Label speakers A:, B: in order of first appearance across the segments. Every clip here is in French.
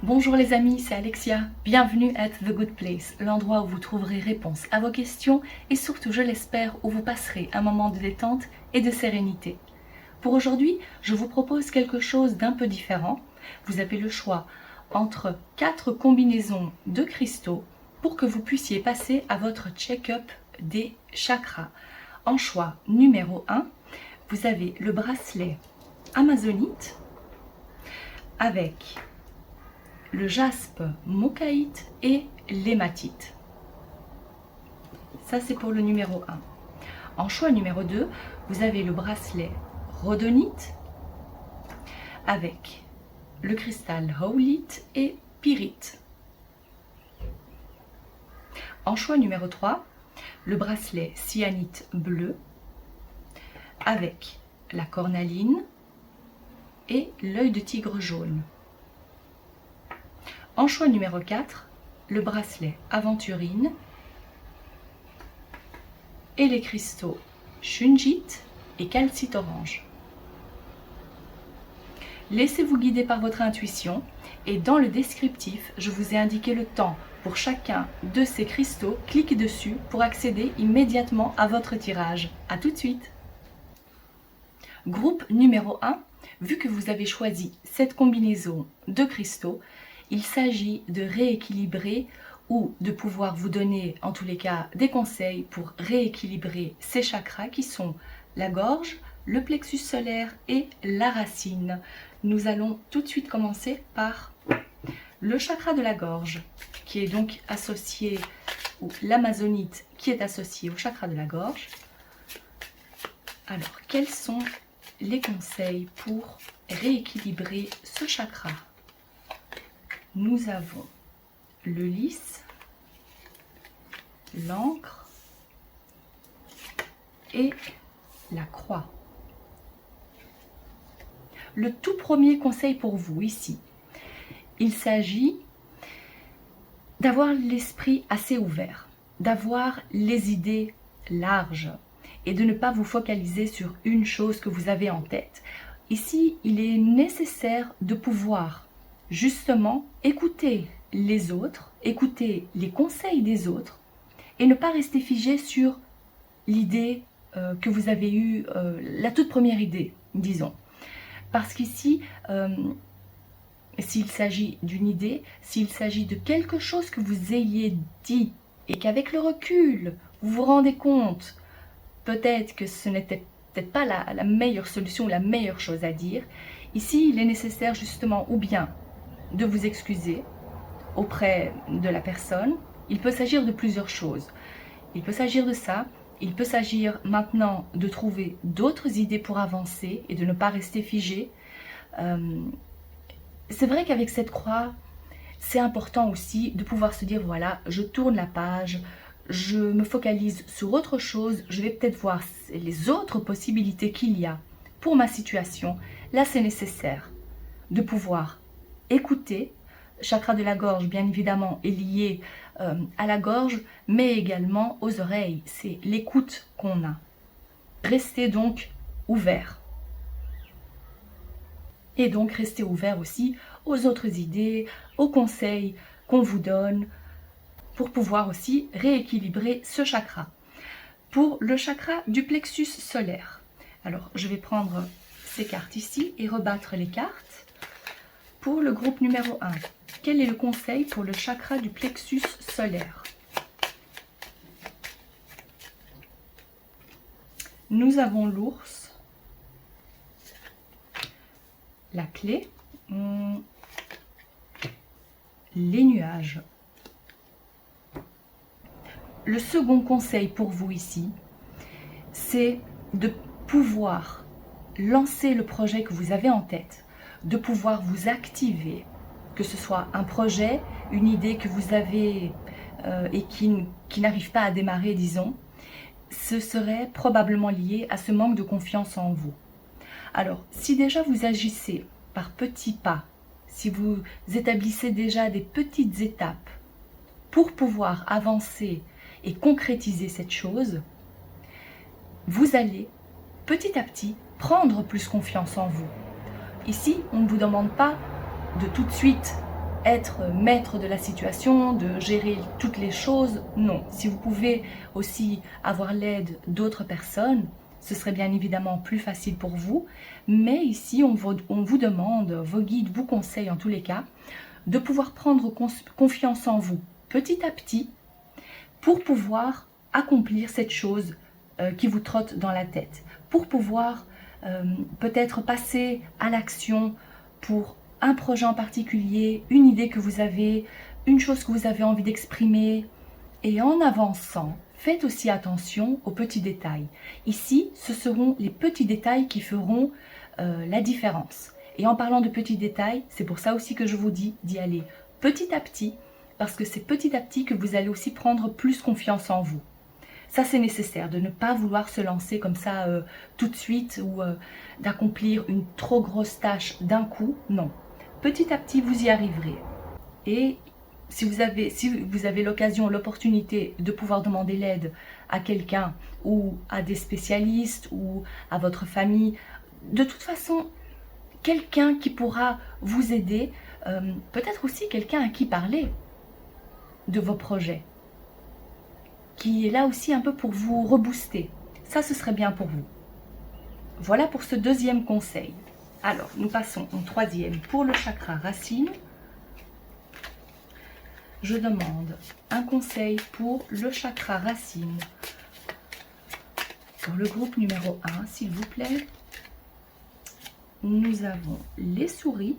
A: Bonjour les amis, c'est Alexia. Bienvenue at The Good Place, l'endroit où vous trouverez réponse à vos questions et surtout, je l'espère, où vous passerez un moment de détente et de sérénité. Pour aujourd'hui, je vous propose quelque chose d'un peu différent. Vous avez le choix entre 4 combinaisons de cristaux pour que vous puissiez passer à votre check-up des chakras. En choix numéro 1, vous avez le bracelet amazonite avec le jaspe mochaïte et l'hématite. Ça, c'est pour le numéro 1. En choix numéro 2, vous avez le bracelet rhodonite avec le cristal howlite et pyrite. En choix numéro 3, le bracelet cyanite bleu avec la cornaline et l'œil de tigre jaune. En choix numéro 4, le bracelet aventurine et les cristaux shungite et calcite orange. Laissez-vous guider par votre intuition et dans le descriptif, je vous ai indiqué le temps pour chacun de ces cristaux. Cliquez dessus pour accéder immédiatement à votre tirage. A tout de suite. Groupe numéro 1, vu que vous avez choisi cette combinaison de cristaux, il s'agit de rééquilibrer ou de pouvoir vous donner en tous les cas des conseils pour rééquilibrer ces chakras qui sont la gorge, le plexus solaire et la racine. Nous allons tout de suite commencer par le chakra de la gorge qui est donc associé, ou l'amazonite qui est associé au chakra de la gorge. Alors, quels sont les conseils pour rééquilibrer ce chakra? Nous avons le lys, l'encre et la croix. Le tout premier conseil pour vous ici, il s'agit d'avoir l'esprit assez ouvert, d'avoir les idées larges et de ne pas vous focaliser sur une chose que vous avez en tête. Ici, il est nécessaire de pouvoir justement écouter les autres, écouter les conseils des autres et ne pas rester figé sur l'idée que vous avez eue, la toute première idée, disons. Parce qu'ici, s'il s'agit d'une idée, s'il s'agit de quelque chose que vous ayez dit et qu'avec le recul, vous vous rendez compte peut-être que ce n'était peut-être pas la meilleure solution, la meilleure chose à dire, ici, il est nécessaire justement ou bien de vous excuser auprès de la personne. Il peut s'agir de plusieurs choses. Il peut s'agir de ça. Il peut s'agir maintenant de trouver d'autres idées pour avancer et de ne pas rester figé. C'est vrai qu'avec cette croix, c'est important aussi de pouvoir se dire, voilà, je tourne la page, je me focalise sur autre chose, je vais peut-être voir les autres possibilités qu'il y a pour ma situation. Là, c'est nécessaire de pouvoir écouter. Chakra de la gorge, bien évidemment, est lié à la gorge, mais également aux oreilles. C'est l'écoute qu'on a. Restez donc ouvert. Et donc, restez ouvert aussi aux autres idées, aux conseils qu'on vous donne pour pouvoir aussi rééquilibrer ce chakra. Pour le chakra du plexus solaire, alors je vais prendre ces cartes ici et rebattre les cartes. Pour le groupe numéro 1, quel est le conseil pour le chakra du plexus solaire? Nous avons l'ours, la clé, les nuages. Le second conseil pour vous ici, c'est de pouvoir lancer le projet que vous avez en tête, de pouvoir vous activer, que ce soit un projet, une idée que vous avez et qui n'arrive pas à démarrer, disons, ce serait probablement lié à ce manque de confiance en vous. Alors, si déjà vous agissez par petits pas, si vous établissez déjà des petites étapes pour pouvoir avancer et concrétiser cette chose, vous allez petit à petit prendre plus confiance en vous. Ici, on ne vous demande pas de tout de suite être maître de la situation, de gérer toutes les choses, non. Si vous pouvez aussi avoir l'aide d'autres personnes, ce serait bien évidemment plus facile pour vous. Mais ici, on vous demande, vos guides vous conseillent en tous les cas, de pouvoir prendre confiance en vous petit à petit pour pouvoir accomplir cette chose qui vous trotte dans la tête, pour pouvoir peut-être passer à l'action pour un projet en particulier, une idée que vous avez, une chose que vous avez envie d'exprimer. Et en avançant, faites aussi attention aux petits détails. Ici, ce seront les petits détails qui feront la différence. Et en parlant de petits détails, c'est pour ça aussi que je vous dis d'y aller petit à petit, parce que c'est petit à petit que vous allez aussi prendre plus confiance en vous. Ça, c'est nécessaire, de ne pas vouloir se lancer comme ça tout de suite ou d'accomplir une trop grosse tâche d'un coup. Non. Petit à petit, vous y arriverez. Et si vous avez l'occasion, l'opportunité de pouvoir demander l'aide à quelqu'un ou à des spécialistes ou à votre famille, de toute façon, quelqu'un qui pourra vous aider, peut-être aussi quelqu'un à qui parler de vos projets, qui est là aussi un peu pour vous rebooster. Ça, ce serait bien pour vous. Voilà pour ce deuxième conseil. Alors, nous passons au troisième pour le chakra racine. Je demande un conseil pour le chakra racine. Pour le groupe numéro 1, s'il vous plaît. Nous avons les souris.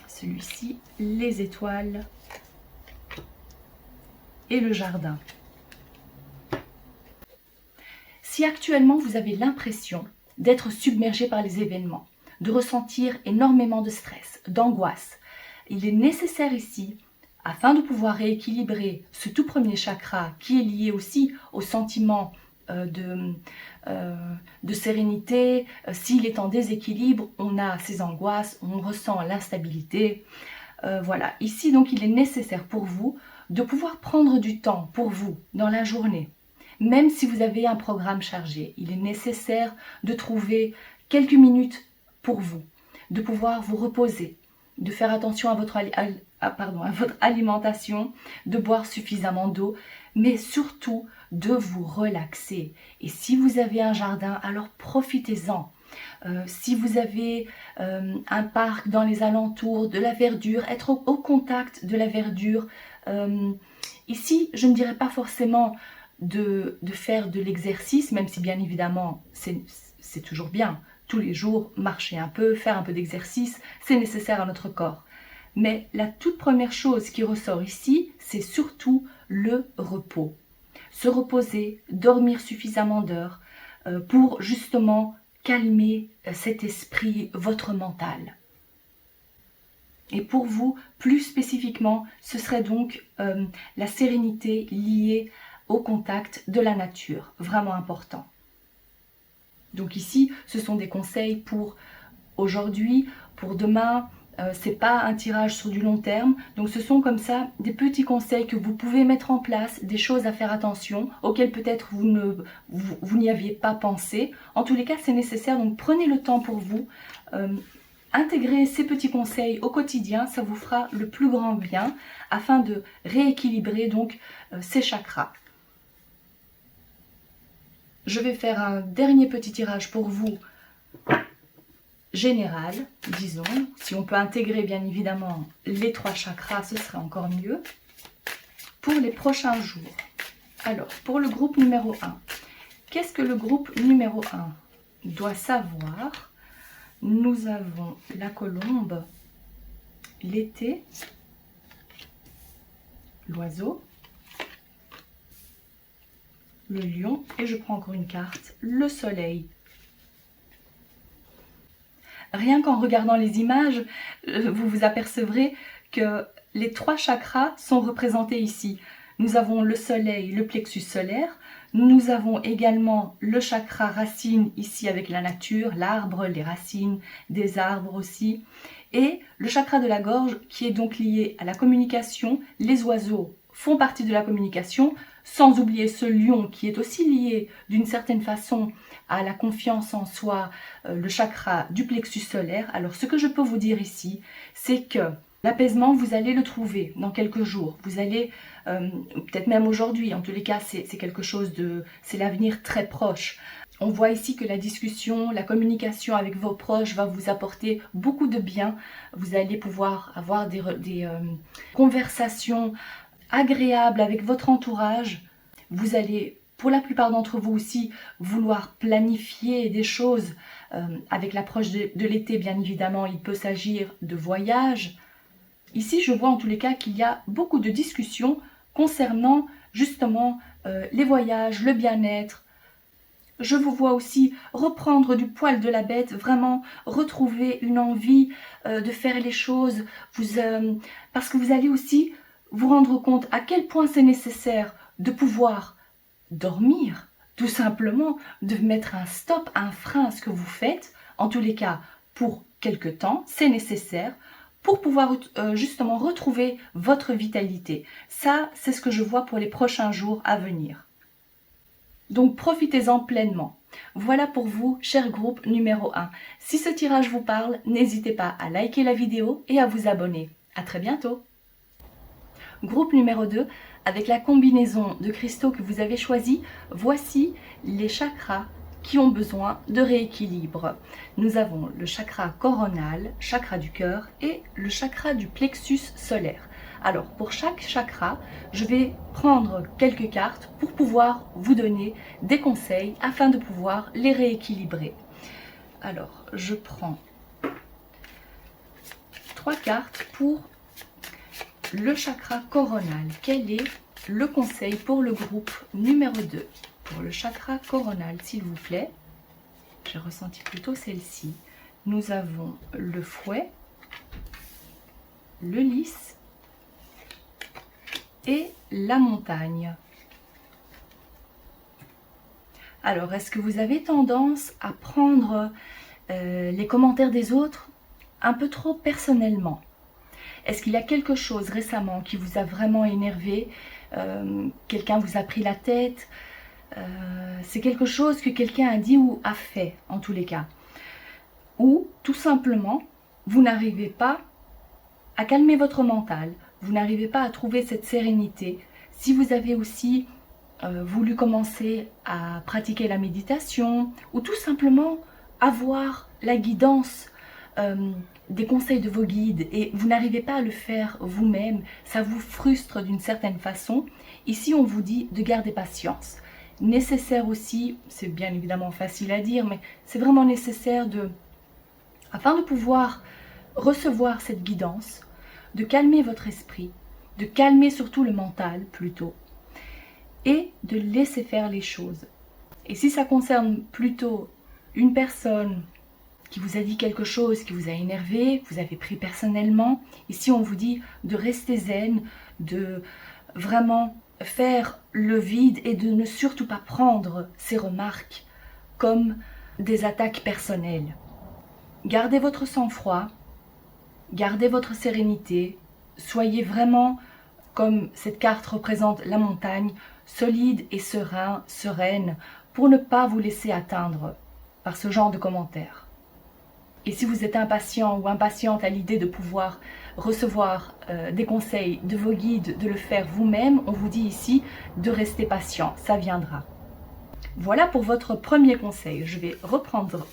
A: Celui-ci, les étoiles. Et le jardin. Si actuellement vous avez l'impression d'être submergé par les événements, de ressentir énormément de stress, d'angoisse, il est nécessaire ici, afin de pouvoir rééquilibrer ce tout premier chakra qui est lié aussi au sentiment de sérénité. S'il est en déséquilibre, on a ces angoisses, on ressent l'instabilité. Voilà, ici donc il est nécessaire pour vous de pouvoir prendre du temps pour vous dans la journée. Même si vous avez un programme chargé, il est nécessaire de trouver quelques minutes pour vous, de pouvoir vous reposer, de faire attention à votre alimentation, de boire suffisamment d'eau, mais surtout de vous relaxer. Et si vous avez un jardin, alors profitez-en. Si vous avez un parc dans les alentours, de la verdure, être au contact de la verdure. Ici, je ne dirais pas forcément de faire de l'exercice, même si bien évidemment c'est toujours bien. Tous les jours, marcher un peu, faire un peu d'exercice, c'est nécessaire à notre corps. Mais la toute première chose qui ressort ici, c'est surtout le repos. Se reposer, dormir suffisamment d'heures pour justement calmer cet esprit, votre mental. Et pour vous, plus spécifiquement, ce serait donc la sérénité liée au contact de la nature, vraiment important. Donc ici, ce sont des conseils pour aujourd'hui, pour demain. C'est pas un tirage sur du long terme, donc ce sont comme ça des petits conseils que vous pouvez mettre en place, des choses à faire attention, auxquelles peut-être vous n'y aviez pas pensé. En tous les cas, c'est nécessaire, donc prenez le temps pour vous. Intégrez ces petits conseils au quotidien, ça vous fera le plus grand bien afin de rééquilibrer donc ces chakras. Je vais faire un dernier petit tirage pour vous, général, disons. Si on peut intégrer bien évidemment les 3 chakras, ce serait encore mieux. Pour les prochains jours. Alors, pour le groupe numéro 1, qu'est-ce que le groupe numéro 1 doit savoir? Nous avons la colombe, l'été, l'oiseau, le lion, et je prends encore une carte, le soleil. Rien qu'en regardant les images, vous vous apercevrez que les 3 chakras sont représentés ici. Nous avons le soleil, le plexus solaire. Nous avons également le chakra racine ici avec la nature, l'arbre, les racines des arbres aussi. Et le chakra de la gorge qui est donc lié à la communication. Les oiseaux font partie de la communication, sans oublier ce lion qui est aussi lié d'une certaine façon à la confiance en soi, le chakra du plexus solaire. Alors ce que je peux vous dire ici, c'est que L'apaisement, vous allez le trouver dans quelques jours. Vous allez, peut-être même aujourd'hui, en tous les cas, c'est quelque chose de... c'est l'avenir très proche. On voit ici que la discussion, la communication avec vos proches va vous apporter beaucoup de bien. Vous allez pouvoir avoir des conversations agréables avec votre entourage. Vous allez, pour la plupart d'entre vous aussi, vouloir planifier des choses. Avec l'approche de l'été, bien évidemment, il peut s'agir de voyages. Ici, je vois en tous les cas qu'il y a beaucoup de discussions concernant justement les voyages, le bien-être. Je vous vois aussi reprendre du poil de la bête, vraiment retrouver une envie de faire les choses, parce que vous allez aussi vous rendre compte à quel point c'est nécessaire de pouvoir dormir, tout simplement, de mettre un stop, un frein à ce que vous faites, en tous les cas pour quelque temps, c'est nécessaire pour pouvoir justement retrouver votre vitalité. Ça, c'est ce que je vois pour les prochains jours à venir. Donc profitez-en pleinement. Voilà pour vous, cher groupe numéro 1. Si ce tirage vous parle, n'hésitez pas à liker la vidéo et à vous abonner. À très bientôt. Groupe numéro 2, avec la combinaison de cristaux que vous avez choisi, voici les chakras qui ont besoin de rééquilibre. Nous avons le chakra coronal, chakra du cœur et le chakra du plexus solaire. Alors pour chaque chakra, je vais prendre quelques cartes pour pouvoir vous donner des conseils afin de pouvoir les rééquilibrer. Alors je prends 3 cartes pour le chakra coronal. Quel est le conseil pour le groupe numéro 2? Pour le chakra coronal, s'il vous plaît. J'ai ressenti plutôt celle-ci. Nous avons le fouet, le lys et la montagne. Alors, est-ce que vous avez tendance à prendre les commentaires des autres un peu trop personnellement? Est-ce qu'il y a quelque chose récemment qui vous a vraiment énervé? Quelqu'un vous a pris la tête? C'est quelque chose que quelqu'un a dit ou a fait, en tous les cas. Ou, tout simplement, vous n'arrivez pas à calmer votre mental. Vous n'arrivez pas à trouver cette sérénité. Si vous avez aussi voulu commencer à pratiquer la méditation, ou tout simplement avoir la guidance des conseils de vos guides et vous n'arrivez pas à le faire vous-même, ça vous frustre d'une certaine façon, ici on vous dit de garder patience. Nécessaire aussi, c'est bien évidemment facile à dire, mais c'est vraiment nécessaire afin de pouvoir recevoir cette guidance, de calmer votre esprit, de calmer surtout le mental plutôt, et de laisser faire les choses. Et si ça concerne plutôt une personne qui vous a dit quelque chose, qui vous a énervé, que vous avez pris personnellement, ici on vous dit de rester zen, de vraiment faire le vide et de ne surtout pas prendre ces remarques comme des attaques personnelles. Gardez votre sang-froid, gardez votre sérénité, soyez vraiment, comme cette carte représente la montagne, solide et sereine, pour ne pas vous laisser atteindre par ce genre de commentaires. Et si vous êtes impatient ou impatiente à l'idée de pouvoir recevoir des conseils de vos guides, de le faire vous-même, on vous dit ici de rester patient, ça viendra. Voilà pour votre premier conseil. Je vais reprendre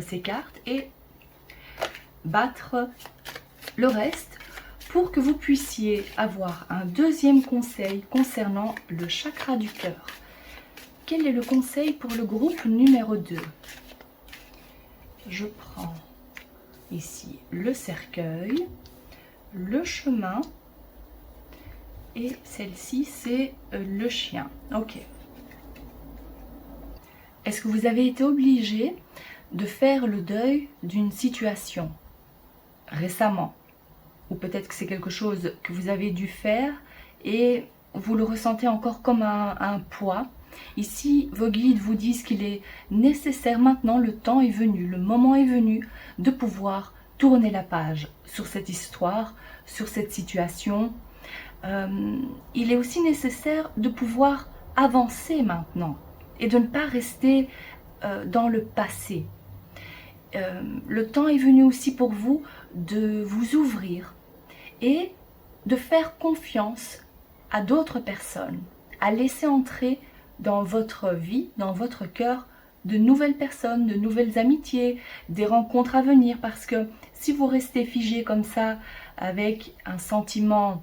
A: ces cartes et battre le reste pour que vous puissiez avoir un deuxième conseil concernant le chakra du cœur. Quel est le conseil pour le groupe numéro 2? Je prends ici le cercueil, le chemin et celle-ci c'est le chien. Ok. Est-ce que vous avez été obligé de faire le deuil d'une situation récemment? Ou peut-être que c'est quelque chose que vous avez dû faire et vous le ressentez encore comme un poids. Ici, vos guides vous disent qu'il est nécessaire maintenant, le temps est venu, le moment est venu de pouvoir tourner la page sur cette histoire, sur cette situation. Il est aussi nécessaire de pouvoir avancer maintenant et de ne pas rester dans le passé. Le temps est venu aussi pour vous de vous ouvrir et de faire confiance à d'autres personnes, à laisser entrer dans votre vie, dans votre cœur, de nouvelles personnes, de nouvelles amitiés, des rencontres à venir, parce que si vous restez figé comme ça, avec un sentiment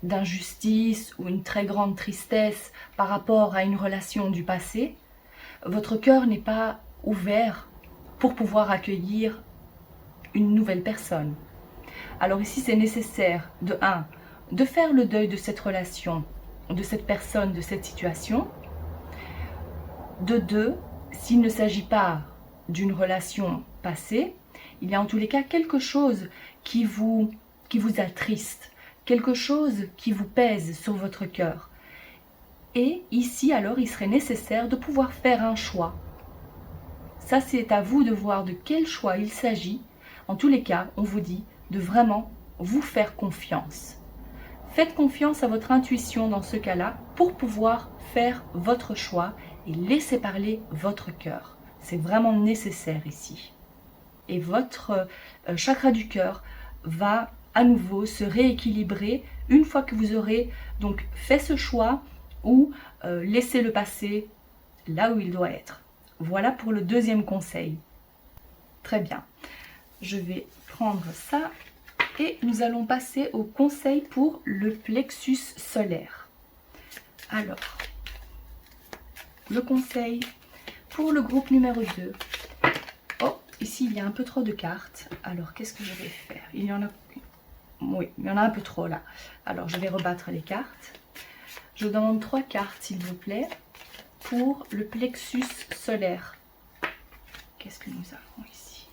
A: d'injustice ou une très grande tristesse par rapport à une relation du passé, votre cœur n'est pas ouvert pour pouvoir accueillir une nouvelle personne. Alors ici, c'est nécessaire, de 1, de faire le deuil de cette relation, de cette personne, de cette situation. De 2, s'il ne s'agit pas d'une relation passée, il y a en tous les cas quelque chose qui vous attriste, quelque chose qui vous pèse sur votre cœur. Et ici, alors, il serait nécessaire de pouvoir faire un choix. Ça, c'est à vous de voir de quel choix il s'agit. En tous les cas, on vous dit de vraiment vous faire confiance. Faites confiance à votre intuition dans ce cas-là pour pouvoir faire votre choix et laisser parler votre cœur. C'est vraiment nécessaire ici. Et votre chakra du cœur va à nouveau se rééquilibrer une fois que vous aurez donc fait ce choix ou laissé le passé là où il doit être. Voilà pour le deuxième conseil. Très bien. Je vais prendre ça et nous allons passer au conseil pour le plexus solaire. Alors, le conseil pour le groupe numéro 2. Oh, ici il y a un peu trop de cartes. Alors, qu'est-ce que je vais faire? Il y en a... Oui, il y en a un peu trop là. Alors, je vais rebattre les cartes. Je demande 3 cartes, s'il vous plaît, pour le plexus solaire. Qu'est-ce que nous avons ici?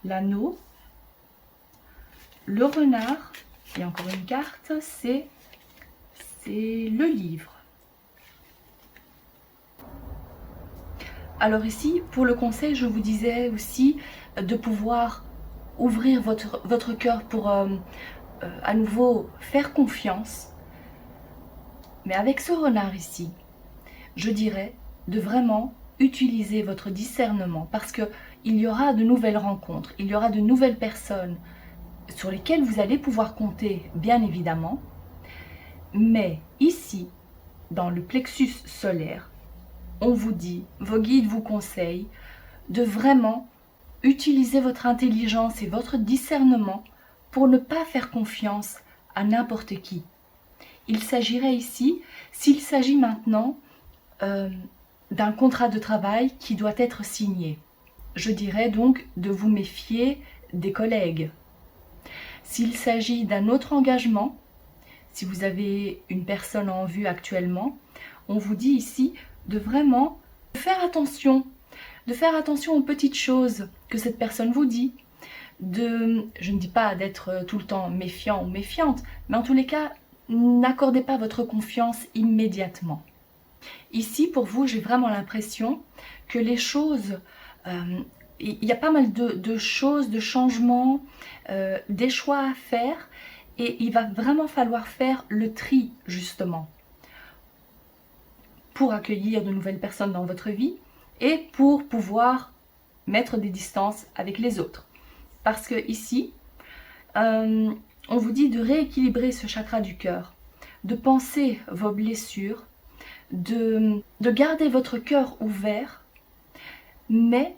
A: L'anneau, le renard, et encore une carte, c'est le livre. Alors ici, pour le conseil, je vous disais aussi de pouvoir ouvrir votre cœur pour à nouveau faire confiance. Mais avec ce renard ici, je dirais de vraiment utiliser votre discernement parce qu'il y aura de nouvelles rencontres, il y aura de nouvelles personnes sur lesquelles vous allez pouvoir compter, bien évidemment. Mais ici, dans le plexus solaire, on vous dit, vos guides vous conseillent de vraiment utiliser votre intelligence et votre discernement pour ne pas faire confiance à n'importe qui. Il s'agirait ici, s'il s'agit maintenant d'un contrat de travail qui doit être signé. Je dirais donc de vous méfier des collègues. S'il s'agit d'un autre engagement, si vous avez une personne en vue actuellement, on vous dit ici de vraiment faire attention aux petites choses que cette personne vous dit. Je ne dis pas d'être tout le temps méfiant ou méfiante, mais en tous les cas, n'accordez pas votre confiance immédiatement. Ici, pour vous, j'ai vraiment l'impression que les choses, il y a pas mal de choses, de changements, des choix à faire, et il va vraiment falloir faire le tri, justement, pour accueillir de nouvelles personnes dans votre vie et pour pouvoir mettre des distances avec les autres. Parce que ici, on vous dit de rééquilibrer ce chakra du cœur, de penser vos blessures, de garder votre cœur ouvert, mais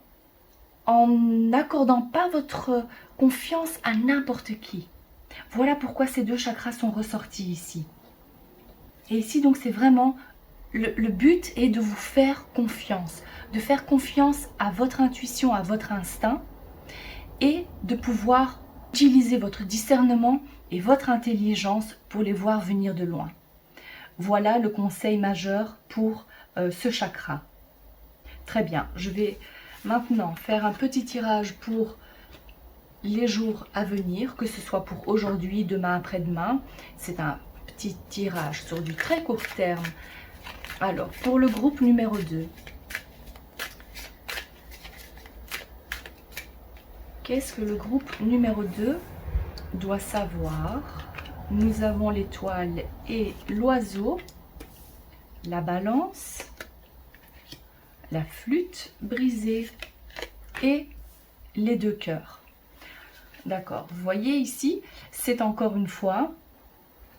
A: en n'accordant pas votre confiance à n'importe qui. Voilà pourquoi ces 2 chakras sont ressortis ici. Et ici, donc, c'est vraiment... Le but est de vous faire confiance, de faire confiance à votre intuition, à votre instinct, et de pouvoir utiliser votre discernement et votre intelligence pour les voir venir de loin. Voilà le conseil majeur pour ce chakra. Très bien, je vais maintenant faire un petit tirage pour les jours à venir, que ce soit pour aujourd'hui, demain, après-demain. C'est un petit tirage sur du très court terme. Alors, pour le groupe numéro 2, qu'est-ce que le groupe numéro 2 doit savoir? Nous avons l'étoile et l'oiseau, la balance, la flûte brisée et les 2 cœurs. D'accord. Vous voyez ici, c'est encore une fois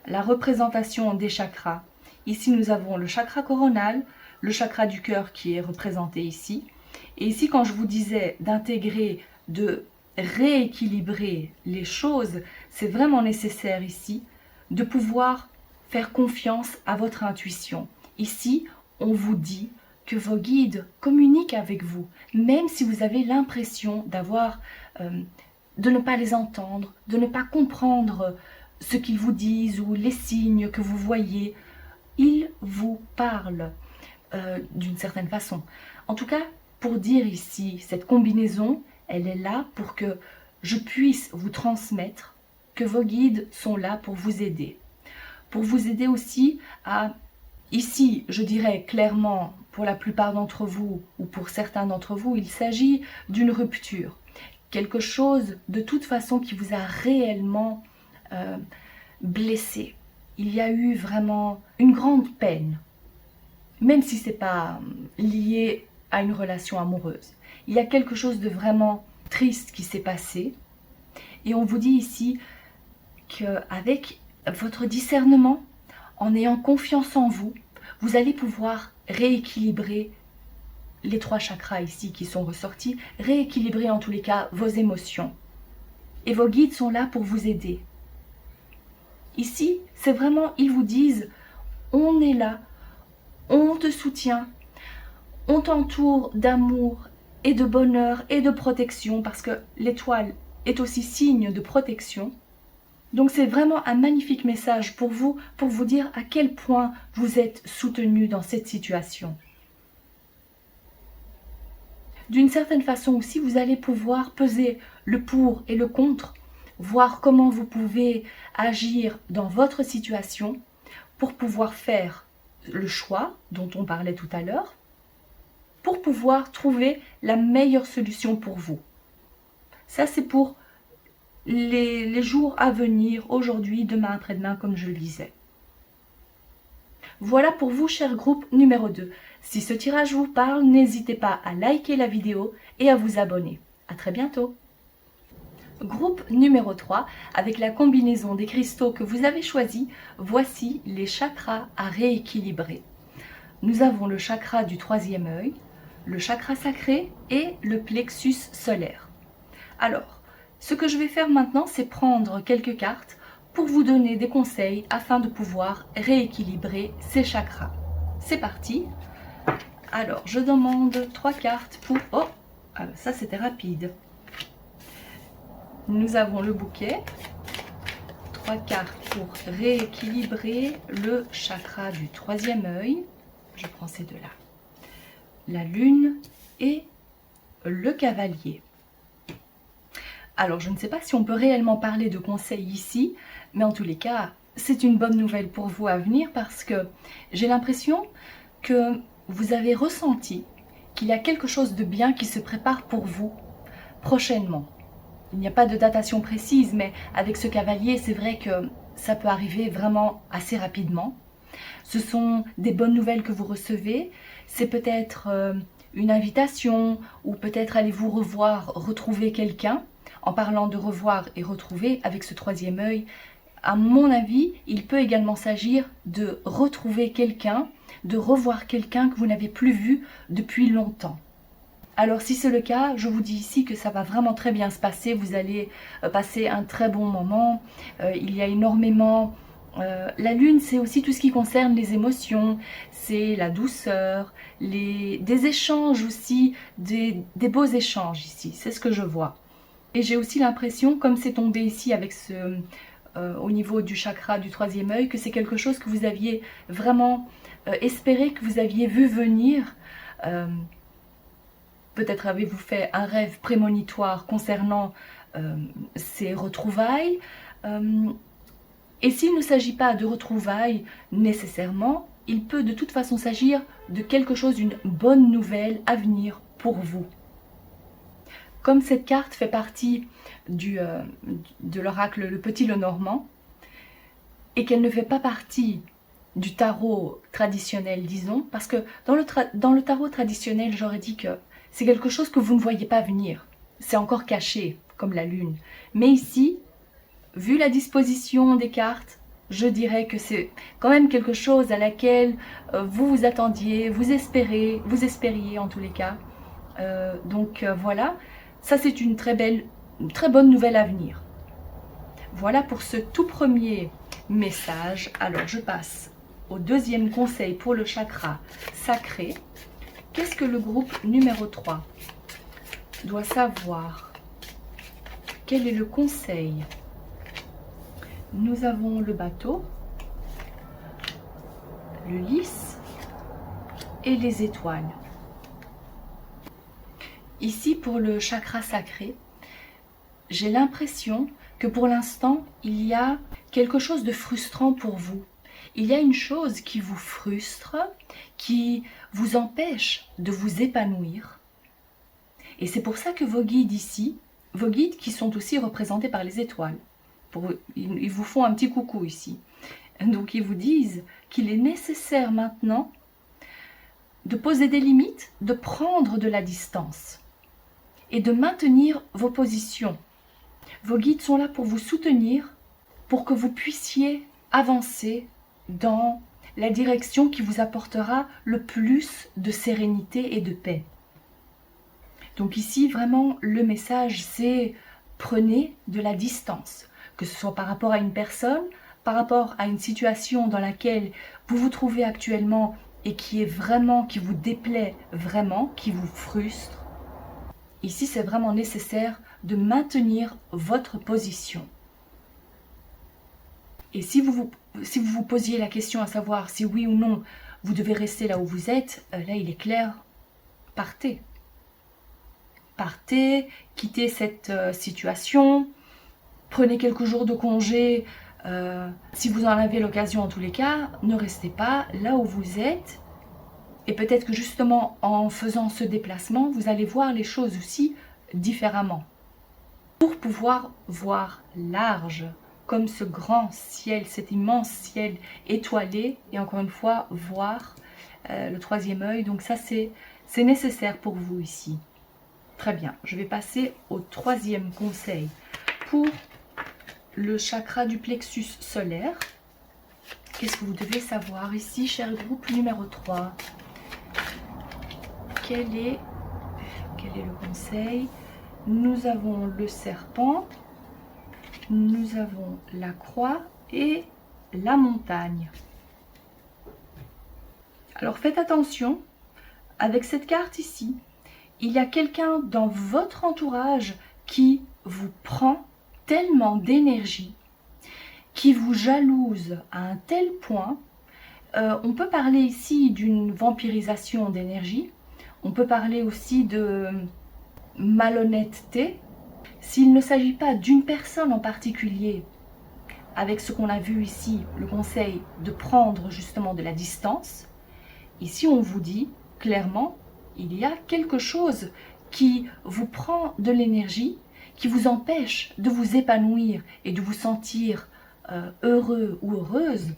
A: la représentation des chakras. Ici, nous avons le chakra coronal, le chakra du cœur qui est représenté ici. Et ici, quand je vous disais d'intégrer, de rééquilibrer les choses, c'est vraiment nécessaire ici de pouvoir faire confiance à votre intuition. Ici, on vous dit que vos guides communiquent avec vous, même si vous avez l'impression de ne pas les entendre, de ne pas comprendre ce qu'ils vous disent ou les signes que vous voyez. Ils vous parlent d'une certaine façon. En tout cas, pour dire ici, cette combinaison, elle est là pour que je puisse vous transmettre que vos guides sont là pour vous aider. Pour vous aider aussi à, ici, je dirais clairement, pour la plupart d'entre vous ou pour certains d'entre vous, il s'agit d'une rupture. Quelque chose de toute façon qui vous a réellement blessé. Il y a eu vraiment une grande peine, même si ce n'est pas lié à une relation amoureuse. Il y a quelque chose de vraiment triste qui s'est passé. Et on vous dit ici qu'avec votre discernement, en ayant confiance en vous, vous allez pouvoir rééquilibrer les 3 chakras ici qui sont ressortis, rééquilibrer en tous les cas vos émotions. Et vos guides sont là pour vous aider. Ici, c'est vraiment, ils vous disent, on est là, on te soutient, on t'entoure d'amour et de bonheur et de protection, parce que l'étoile est aussi signe de protection. Donc c'est vraiment un magnifique message pour vous dire à quel point vous êtes soutenu dans cette situation. D'une certaine façon aussi, vous allez pouvoir peser le pour et le contre, voir comment vous pouvez agir dans votre situation pour pouvoir faire le choix dont on parlait tout à l'heure, pour pouvoir trouver la meilleure solution pour vous. Ça, c'est pour les jours à venir, aujourd'hui, demain, après-demain, comme je le disais. Voilà pour vous, cher groupe numéro 2. Si ce tirage vous parle, n'hésitez pas à liker la vidéo et à vous abonner. À très bientôt. Groupe numéro 3, avec la combinaison des cristaux que vous avez choisis, voici les chakras à rééquilibrer. Nous avons le chakra du 3e œil, le chakra sacré et le plexus solaire. Alors, ce que je vais faire maintenant, c'est prendre quelques cartes pour vous donner des conseils afin de pouvoir rééquilibrer ces chakras. C'est parti. Alors, je demande 3 cartes pour... Oh, alors ça c'était rapide. Nous avons le bouquet. 3 cartes pour rééquilibrer le chakra du 3e œil. Je prends ces deux-là. La lune et le cavalier. Alors, je ne sais pas si on peut réellement parler de conseils ici, mais en tous les cas, c'est une bonne nouvelle pour vous à venir parce que j'ai l'impression que vous avez ressenti qu'il y a quelque chose de bien qui se prépare pour vous prochainement. Il n'y a pas de datation précise, mais avec ce cavalier, c'est vrai que ça peut arriver vraiment assez rapidement. Ce sont des bonnes nouvelles que vous recevez, c'est peut-être une invitation ou peut-être allez-vous retrouver quelqu'un. En parlant de revoir et retrouver avec ce 3e œil, à mon avis, il peut également s'agir de retrouver quelqu'un, de revoir quelqu'un que vous n'avez plus vu depuis longtemps. Alors si c'est le cas, je vous dis ici que ça va vraiment très bien se passer, vous allez passer un très bon moment, il y a énormément... la lune, c'est aussi tout ce qui concerne les émotions, c'est la douceur, des échanges aussi, des beaux échanges ici, c'est ce que je vois. Et j'ai aussi l'impression, comme c'est tombé ici avec au niveau du chakra du 3e œil, que c'est quelque chose que vous aviez vraiment espéré, que vous aviez vu venir. Peut-être avez-vous fait un rêve prémonitoire concernant ces retrouvailles. Et s'il ne s'agit pas de retrouvailles nécessairement, il peut de toute façon s'agir de quelque chose, d'une bonne nouvelle à venir pour vous. Comme cette carte fait partie de l'oracle Le Petit Lenormand et qu'elle ne fait pas partie du tarot traditionnel, disons, parce que dans le tarot traditionnel, j'aurais dit que c'est quelque chose que vous ne voyez pas venir. c'est encore caché, comme la lune. Mais ici, vu la disposition des cartes, je dirais que c'est quand même quelque chose à laquelle vous vous attendiez, vous espériez en tous les cas. Voilà, ça c'est une très bonne nouvelle à venir. Voilà pour ce tout premier message. Alors je passe au deuxième conseil pour le chakra sacré. Qu'est-ce que le groupe numéro 3 doit savoir? Quel est le conseil? Nous avons le bateau, le lys et les étoiles. Ici, pour le chakra sacré, j'ai l'impression que pour l'instant, il y a quelque chose de frustrant pour vous. Il y a une chose qui vous frustre, qui vous empêche de vous épanouir. Et c'est pour ça que vos guides ici, vos guides qui sont aussi représentés par les étoiles, ils vous font un petit coucou ici. Donc ils vous disent qu'il est nécessaire maintenant de poser des limites, de prendre de la distance et de maintenir vos positions. Vos guides sont là pour vous soutenir, pour que vous puissiez avancer dans la direction qui vous apportera le plus de sérénité et de paix. Donc ici, vraiment, le message, c'est prenez de la distance, que ce soit par rapport à une personne, par rapport à une situation dans laquelle vous vous trouvez actuellement et qui vous déplaît vraiment, qui vous frustre. Ici, c'est vraiment nécessaire de maintenir votre position. Et si vous vous posiez la question à savoir si oui ou non vous devez rester là où vous êtes, là il est clair, partez. Partez, quittez cette situation, prenez quelques jours de congé, si vous en avez l'occasion en tous les cas, ne restez pas là où vous êtes. Et peut-être que justement en faisant ce déplacement, vous allez voir les choses aussi différemment. Pour pouvoir voir large, comme ce grand ciel, cet immense ciel étoilé, et encore une fois, voir le troisième œil. Donc ça, c'est nécessaire pour vous ici. Très bien, je vais passer au troisième conseil pour le chakra du plexus solaire. Qu'est-ce que vous devez savoir ici, cher groupe numéro 3? Quel est le conseil? Nous avons le serpent, nous avons la croix et la montagne. Alors faites attention, avec cette carte ici, il y a quelqu'un dans votre entourage qui vous prend tellement d'énergie, qui vous jalouse à un tel point. On peut parler ici d'une vampirisation d'énergie, on peut parler aussi de malhonnêteté. S'il ne s'agit pas d'une personne en particulier, avec ce qu'on a vu ici, le conseil de prendre justement de la distance, ici on vous dit clairement, il y a quelque chose qui vous prend de l'énergie, qui vous empêche de vous épanouir et de vous sentir heureux ou heureuse.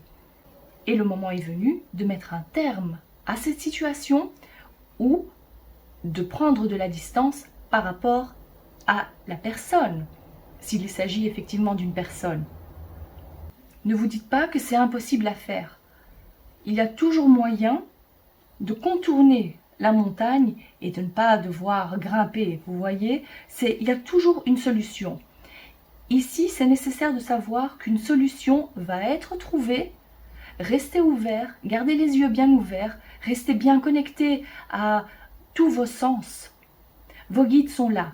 A: Et le moment est venu de mettre un terme à cette situation ou de prendre de la distance par rapport à la personne, s'il s'agit effectivement d'une personne. Ne vous dites pas que c'est impossible à faire. Il y a toujours moyen de contourner la montagne et de ne pas devoir grimper. Vous voyez, il y a toujours une solution. Ici, c'est nécessaire de savoir qu'une solution va être trouvée. Restez ouvert, gardez les yeux bien ouverts, restez bien connectés à tous vos sens. Vos guides sont là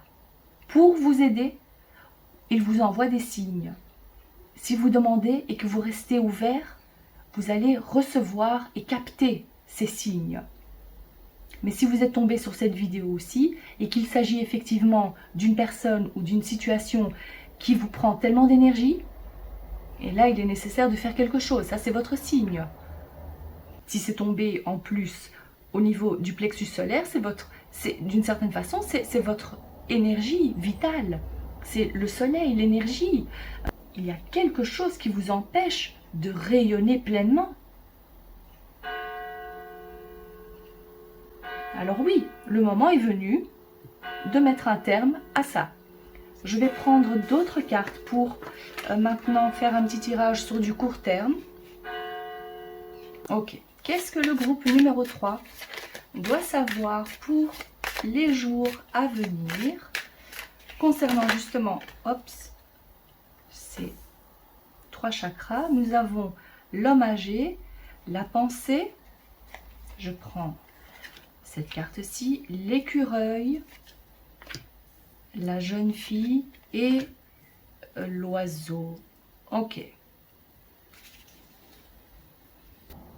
A: pour vous aider. Ils vous envoient des signes. Si vous demandez et que vous restez ouvert, vous allez recevoir et capter ces signes. Mais si vous êtes tombé sur cette vidéo aussi et qu'il s'agit effectivement d'une personne ou d'une situation qui vous prend tellement d'énergie, et là il est nécessaire de faire quelque chose, ça c'est votre signe. Si c'est tombé en plus au niveau du plexus solaire, d'une certaine façon c'est votre énergie vitale, c'est le soleil, l'énergie. Il y a quelque chose qui vous empêche de rayonner pleinement. Alors oui, le moment est venu de mettre un terme à ça. Je vais prendre d'autres cartes pour maintenant faire un petit tirage sur du court terme. Ok, qu'est-ce que le groupe numéro 3 doit savoir pour les jours à venir concernant justement, ces 3 chakras? Nous avons l'homme âgé, la pensée, je prends cette carte-ci, l'écureuil, la jeune fille et l'oiseau. Ok.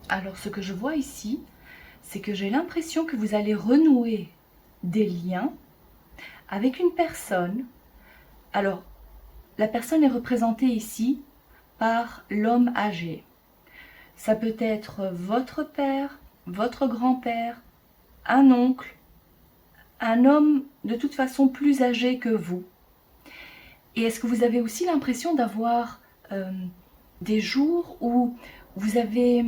A: Alors ce que je vois ici, c'est que j'ai l'impression que vous allez renouer des liens avec une personne. Alors, la personne est représentée ici par l'homme âgé. Ça peut être votre père, votre grand-père, un oncle, un homme de toute façon plus âgé que vous. Et est-ce que vous avez aussi l'impression d'avoir des jours où vous avez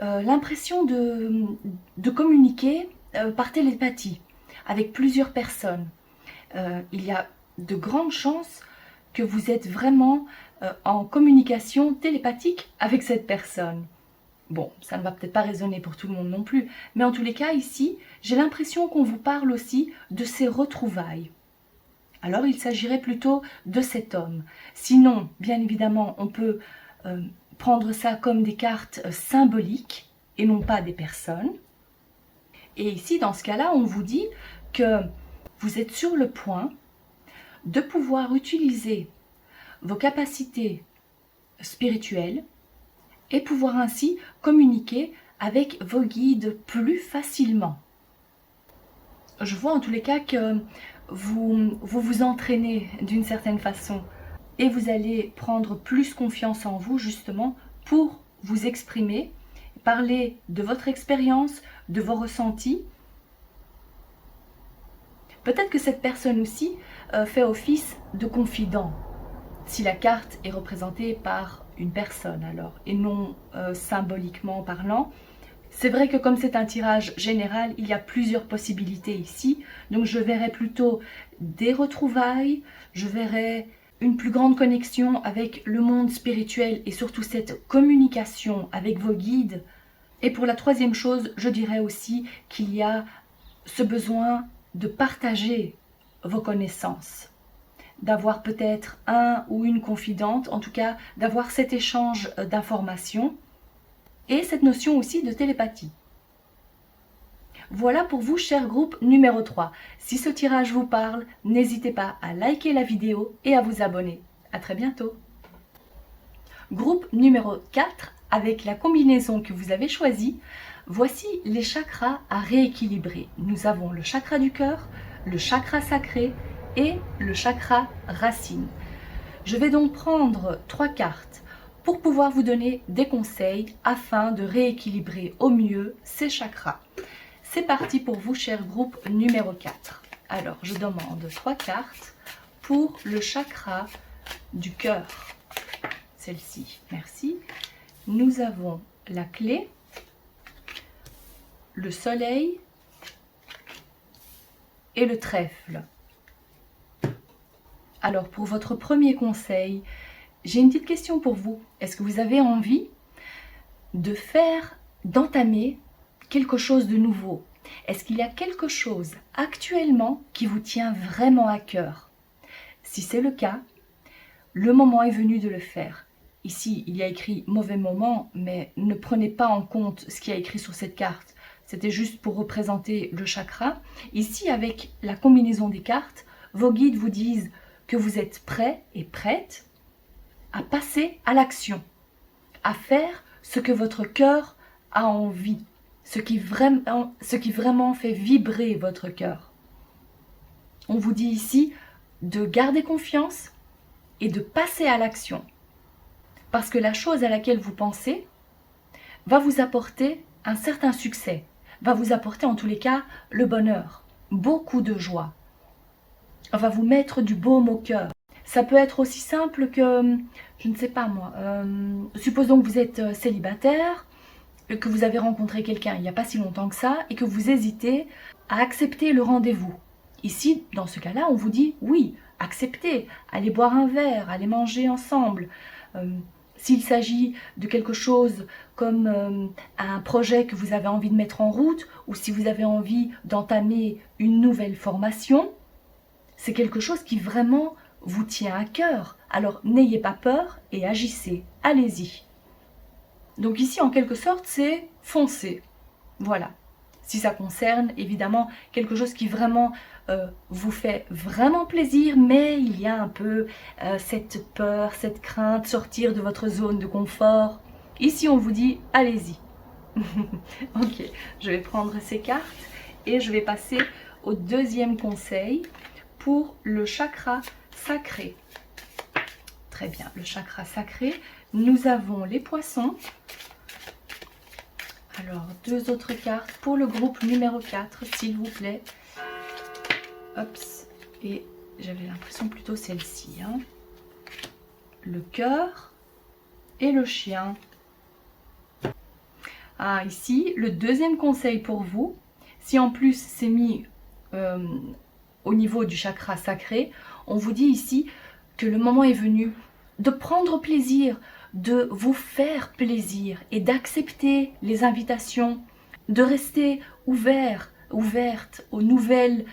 A: l'impression de communiquer par télépathie avec plusieurs personnes? Il y a de grandes chances que vous êtes vraiment en communication télépathique avec cette personne. Bon, ça ne va peut-être pas résonner pour tout le monde non plus, mais en tous les cas, ici, j'ai l'impression qu'on vous parle aussi de ces retrouvailles. Alors, il s'agirait plutôt de cet homme. Sinon, bien évidemment, on peut prendre ça comme des cartes symboliques et non pas des personnes. Et ici, dans ce cas-là, on vous dit que vous êtes sur le point de pouvoir utiliser vos capacités spirituelles et pouvoir ainsi communiquer avec vos guides plus facilement. Je vois en tous les cas que vous entraînez d'une certaine façon et vous allez prendre plus confiance en vous justement pour vous exprimer, parler de votre expérience, de vos ressentis. Peut-être que cette personne aussi fait office de confident, si la carte est représentée par une personne alors, et non symboliquement parlant. C'est vrai que comme c'est un tirage général, il y a plusieurs possibilités ici. Donc je verrai plutôt des retrouvailles, je verrai une plus grande connexion avec le monde spirituel et surtout cette communication avec vos guides. Et pour la troisième chose, je dirais aussi qu'il y a ce besoin de partager vos connaissances, d'avoir peut-être un ou une confidente, en tout cas d'avoir cet échange d'informations et cette notion aussi de télépathie. Voilà pour vous, cher groupe numéro 3. Si ce tirage vous parle, n'hésitez pas à liker la vidéo et à vous abonner. À très bientôt. Groupe numéro 4, avec la combinaison que vous avez choisie, voici les chakras à rééquilibrer. Nous avons le chakra du cœur, le chakra sacré et le chakra racine. Je vais donc prendre 3 cartes pour pouvoir vous donner des conseils afin de rééquilibrer au mieux ces chakras. C'est parti pour vous, cher groupe numéro 4. Alors, je demande 3 cartes pour le chakra du cœur. Celle-ci, merci. Nous avons la clé, le soleil et le trèfle. Alors, pour votre premier conseil, j'ai une petite question pour vous. Est-ce que vous avez envie d'entamer quelque chose de nouveau? Est-ce qu'il y a quelque chose actuellement qui vous tient vraiment à cœur? Si c'est le cas, le moment est venu de le faire. Ici, il y a écrit mauvais moment, mais ne prenez pas en compte ce qu'il y a écrit sur cette carte. C'était juste pour représenter le chakra. Ici, avec la combinaison des cartes, vos guides vous disent que vous êtes prêt et prête à passer à l'action, à faire ce que votre cœur a envie, ce qui vraiment fait vibrer votre cœur. On vous dit ici de garder confiance et de passer à l'action. Parce que la chose à laquelle vous pensez va vous apporter un certain succès, va vous apporter en tous les cas le bonheur, beaucoup de joie, va vous mettre du baume au cœur. Ça peut être aussi simple que, je ne sais pas moi, supposons que vous êtes célibataire, que vous avez rencontré quelqu'un il n'y a pas si longtemps que ça et que vous hésitez à accepter le rendez-vous. Ici, dans ce cas-là, on vous dit oui, acceptez, allez boire un verre, allez manger ensemble. S'il s'agit de quelque chose comme un projet que vous avez envie de mettre en route, ou si vous avez envie d'entamer une nouvelle formation, c'est quelque chose qui vraiment vous tient à cœur. Alors n'ayez pas peur et agissez, allez-y. Donc ici, en quelque sorte, c'est foncer. Voilà. Si ça concerne évidemment quelque chose qui vraiment vous fait vraiment plaisir, mais il y a un peu cette peur, cette crainte, sortir de votre zone de confort. Ici, on vous dit, allez-y. Ok, je vais prendre ces cartes et je vais passer au deuxième conseil pour le chakra sacré. Très bien, le chakra sacré, nous avons les poissons. Alors, deux autres cartes pour le groupe numéro 4, s'il vous plaît. Hops, et j'avais l'impression plutôt celle-ci. Hein. Le cœur et le chien. Ah, ici, le deuxième conseil pour vous, si en plus c'est mis au niveau du chakra sacré, on vous dit ici que le moment est venu de prendre plaisir, de vous faire plaisir et d'accepter les invitations, de rester ouverte aux nouvelles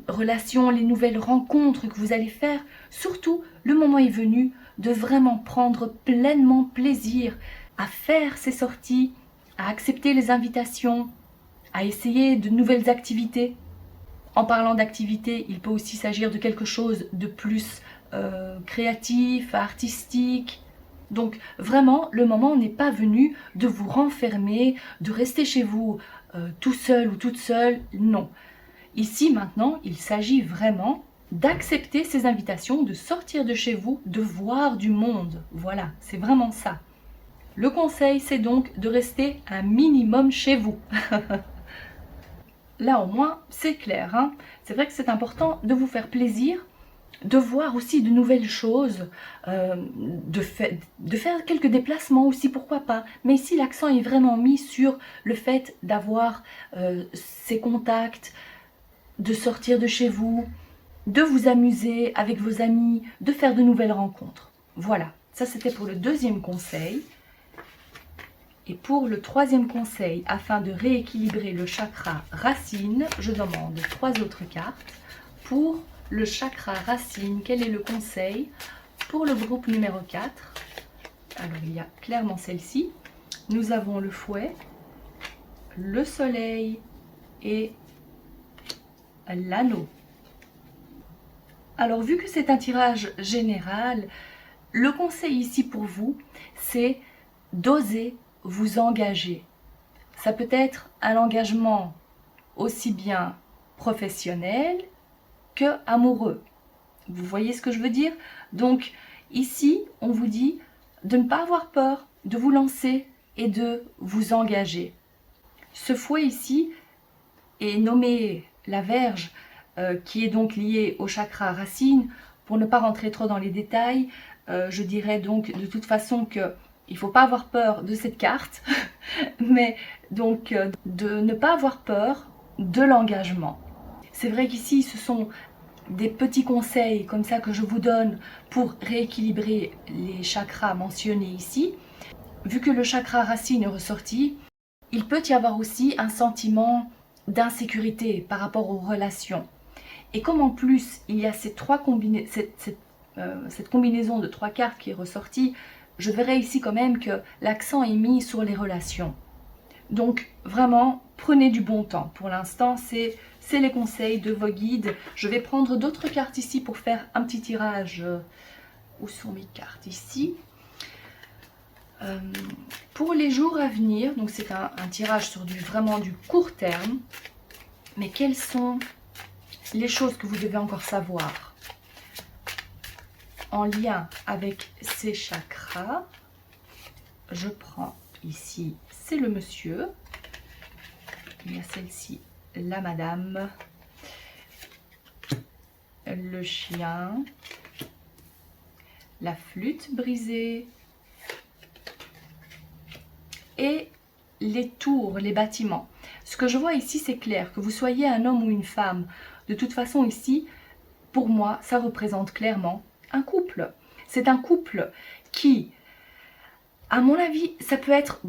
A: relations, les nouvelles rencontres que vous allez faire. Surtout, le moment est venu de vraiment prendre pleinement plaisir à faire ces sorties, à accepter les invitations, à essayer de nouvelles activités. En parlant d'activités, il peut aussi s'agir de quelque chose de plus créatif, artistique. Donc vraiment, le moment n'est pas venu de vous renfermer, de rester chez vous tout seul ou toute seule. Non. Ici, maintenant, il s'agit vraiment d'accepter ces invitations, de sortir de chez vous, de voir du monde. Voilà, c'est vraiment ça. Le conseil, c'est donc de rester un minimum chez vous. Là, au moins, c'est clair. Hein. C'est vrai que c'est important de vous faire plaisir, de voir aussi de nouvelles choses, de faire quelques déplacements aussi, pourquoi pas. Mais ici, l'accent est vraiment mis sur le fait d'avoir ces contacts, de sortir de chez vous, de vous amuser avec vos amis, de faire de nouvelles rencontres. Voilà, ça c'était pour le deuxième conseil. Et pour le troisième conseil, afin de rééquilibrer le chakra racine, je demande 3 autres cartes. Pour le chakra racine, quel est le conseil pour le groupe numéro 4? Alors il y a clairement celle-ci. Nous avons le fouet, le soleil et l'anneau. Alors vu que c'est un tirage général, le conseil ici pour vous, c'est d'oser vous engager. Ça peut être un engagement aussi bien professionnel que amoureux. Vous voyez ce que je veux dire? Donc ici, on vous dit de ne pas avoir peur, de vous lancer et de vous engager. Ce fouet ici est nommé la Verge, qui est donc liée au chakra racine. Pour ne pas rentrer trop dans les détails, je dirais donc de toute façon que il ne faut pas avoir peur de cette carte, mais donc de ne pas avoir peur de l'engagement. C'est vrai qu'ici, ce sont des petits conseils comme ça que je vous donne pour rééquilibrer les chakras mentionnés ici. Vu que le chakra racine est ressorti, il peut y avoir aussi un sentiment d'insécurité par rapport aux relations. Et comme en plus, il y a cette combinaison de 3 cartes qui est ressortie, je verrai ici quand même que l'accent est mis sur les relations. Donc vraiment, prenez du bon temps. Pour l'instant, c'est les conseils de vos guides. Je vais prendre d'autres cartes ici pour faire un petit tirage. Où sont mes cartes? Ici. Pour les jours à venir, donc c'est un tirage sur vraiment du court terme. Mais quelles sont les choses que vous devez encore savoir en lien avec ces chakras? Je prends ici, c'est le monsieur. Il y a celle-ci, la madame. Le chien. La flûte brisée. Et les tours, les bâtiments. Ce que je vois ici, c'est clair, que vous soyez un homme ou une femme, De toute façon ici, pour moi, ça représente clairement un couple. C'est un couple qui, à mon avis, ça peut être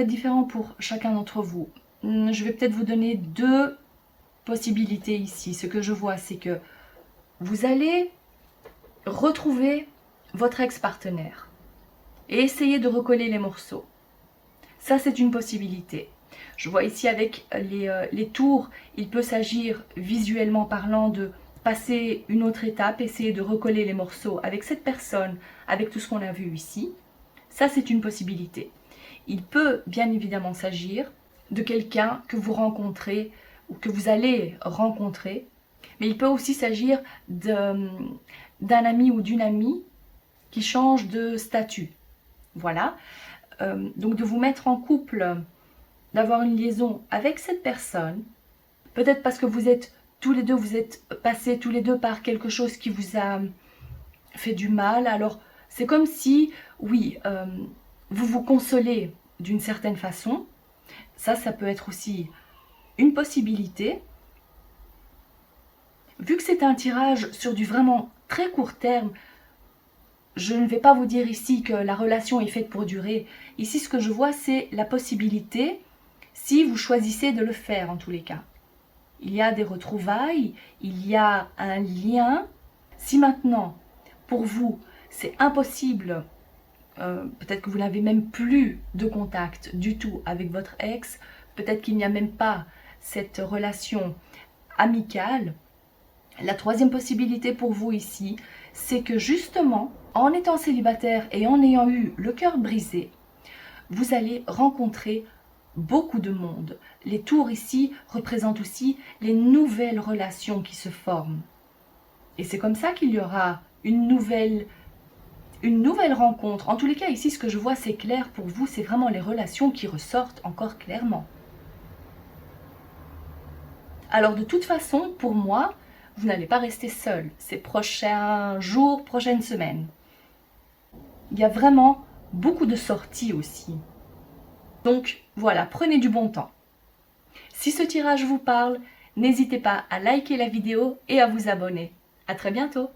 A: différent pour chacun d'entre vous. Je vais peut-être vous donner deux possibilités ici. Ce que je vois, c'est que vous allez retrouver votre ex-partenaire et essayer de recoller les morceaux. Ça, c'est une possibilité. Je vois ici avec les tours, il peut s'agir visuellement parlant de passer une autre étape, essayer de recoller les morceaux avec cette personne, avec tout ce qu'on a vu ici. Ça, c'est une possibilité. Il peut bien évidemment s'agir de quelqu'un que vous rencontrez ou que vous allez rencontrer, mais il peut aussi s'agir d'un ami ou d'une amie qui change de statut. Voilà. Donc de vous mettre en couple, d'avoir une liaison avec cette personne, peut-être parce que vous êtes tous les deux, vous êtes passés tous les deux par quelque chose qui vous a fait du mal. Alors c'est comme si, oui, vous vous consolez d'une certaine façon. Ça peut être aussi une possibilité. Vu que c'est un tirage sur du vraiment très court terme, je ne vais pas vous dire ici que la relation est faite pour durer. Ici, ce que je vois, c'est la possibilité, si vous choisissez de le faire en tous les cas. Il y a des retrouvailles, il y a un lien. Si maintenant, pour vous, c'est impossible, peut-être que vous n'avez même plus de contact du tout avec votre ex, peut-être qu'il n'y a même pas cette relation amicale. La troisième possibilité pour vous ici, c'est que justement, en étant célibataire et en ayant eu le cœur brisé, vous allez rencontrer beaucoup de monde. Les tours ici représentent aussi les nouvelles relations qui se forment. Et c'est comme ça qu'il y aura une nouvelle rencontre. En tous les cas, ici, ce que je vois, c'est clair pour vous, c'est vraiment les relations qui ressortent encore clairement. Alors, de toute façon, pour moi, vous n'allez pas rester seul ces prochains jours, prochaines semaines. Il y a vraiment beaucoup de sorties aussi. Donc voilà, prenez du bon temps. Si ce tirage vous parle, n'hésitez pas à liker la vidéo et à vous abonner. À très bientôt!